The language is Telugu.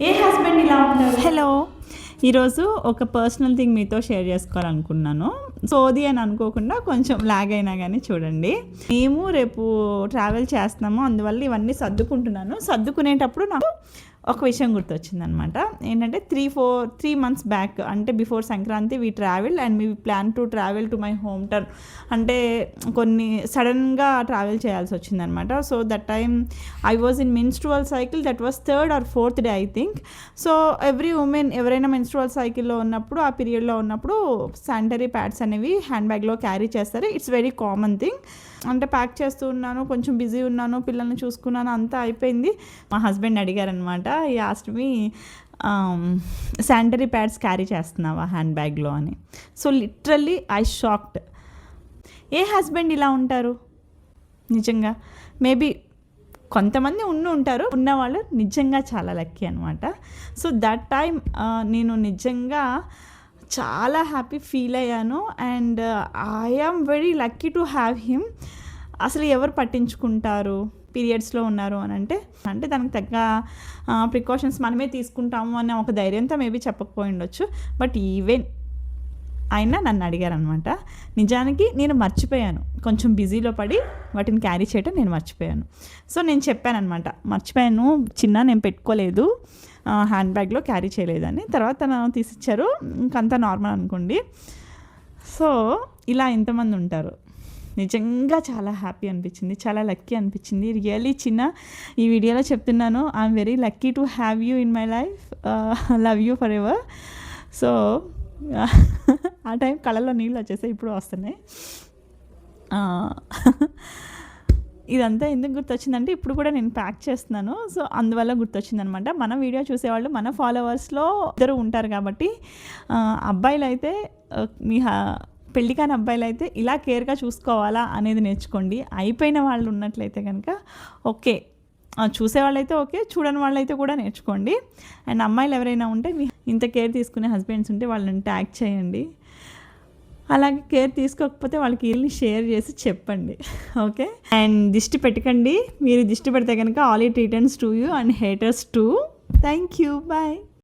ఏ హస్బెండ్ ఇలా ఉంటారు? హలో, ఈరోజు ఒక పర్సనల్ థింగ్ మీతో షేర్ చేసుకోవాలనుకున్నాను. సోది అని అనుకోకుండా కొంచెం లాగ్ అయినా కానీ చూడండి. మేము రేపు ట్రావెల్ చేస్తున్నాము, అందువల్ల ఇవన్నీ సర్దుకునేటప్పుడు నాకు ఒక విషయం గుర్తొచ్చిందనమాట. ఏంటంటే 3 months బ్యాక్, అంటే before Sankranti we travel and we plan to travel to my home town. అంటే కొన్ని సడన్గా ట్రావెల్ చేయాల్సి వచ్చిందనమాట. So that time I was in menstrual cycle. That was 3rd or 4th day I think. So every women ఎవరైనా మెన్స్ట్రువల్ సైకిల్లో ఉన్నప్పుడు, ఆ పీరియడ్లో ఉన్నప్పుడు శానిటరీ ప్యాడ్స్ అనేవి హ్యాండ్ బ్యాగ్లో క్యారీ చేస్తారు. It's very common thing. అంటే ప్యాక్ చేస్తూ ఉన్నాను, కొంచెం బిజీ ఉన్నాను, పిల్లల్ని చూసుకున్నాను, అంతా అయిపోయింది. మా హస్బెండ్ అడిగారనమాట, ఈ asked me sanitary pads carry చేస్తున్నావా హ్యాండ్ బ్యాగ్లో అని. So literally I shocked. A husband ఇలా ఉంటారు? నిజంగా మేబీ కొంతమంది ఉంటారు, ఉన్నవాళ్ళు నిజంగా చాలా లక్కీ అనమాట. సో దట్ టైం నేను నిజంగా చాలా హ్యాపీ ఫీల్ అయ్యాను. And I am very lucky to have him. అసలు ఎవరు పట్టించుకుంటారు పీరియడ్స్లో ఉన్నారు అని అంటే దానికి తగ్గ ప్రికాషన్స్ మనమే తీసుకుంటాము అనే ఒక ధైర్యంతో మేబీ చెప్పకపోయి ఉండొచ్చు. బట్ ఈవెన్ ఆయన నన్ను అడిగారనమాట. నిజానికి నేను మర్చిపోయాను, కొంచెం బిజీలో పడి వాటిని క్యారీ చేయడం నేను మర్చిపోయాను. సో నేను చెప్పానమాట, మర్చిపోయాను చిన్న, నేను పెట్టుకోలేదు హ్యాండ్ బ్యాగ్లో, క్యారీ చేయలేదని. తర్వాత తను తీసిచ్చారు, ఇంకంతా నార్మల్ అనుకోండి. సో ఇలా ఎంతమంది ఉంటారు? నిజంగా చాలా హ్యాపీ అనిపించింది, చాలా లక్కీ అనిపించింది. రియల్లీ చిన్న, ఈ వీడియోలో చెప్తున్నాను, I'm very lucky to have you in my life. Love you for ever. So ఆ టైం కళ్ళల్లో నీళ్ళు వచ్చేసాయి, ఇప్పుడు వస్తున్నాయి. ఇదంతా ఎందుకు గుర్తొచ్చిందంటే ఇప్పుడు కూడా నేను ప్యాక్ చేస్తున్నాను, సో అందువల్ల గుర్తొచ్చిందనమాట. మన వీడియో చూసేవాళ్ళు మన ఫాలోవర్స్లో ఇద్దరు ఉంటారు కాబట్టి, అబ్బాయిలు అయితే మీ పెళ్లి కాని అబ్బాయిలు అయితే ఇలా కేర్గా చూసుకోవాలా అనేది నేర్చుకోండి. అయిపోయిన వాళ్ళు ఉన్నట్లయితే కనుక ఓకే, చూసేవాళ్ళైతే ఓకే, చూడని వాళ్ళైతే కూడా నేర్చుకోండి. అండ్ అమ్మాయిలు ఎవరైనా ఉంటే మీ ఇంత కేర్ తీసుకునే హస్బెండ్స్ ఉంటే వాళ్ళని ట్యాగ్ చేయండి. అలాగే కేర్ తీసుకోకపోతే వాళ్ళకి వెళ్ళి షేర్ చేసి చెప్పండి, ఓకే. అండ్ దిష్టి పెట్టకండి. మీరు దిష్టి పెడితే కనుక all it returns to you and haters too. Thank you, bye.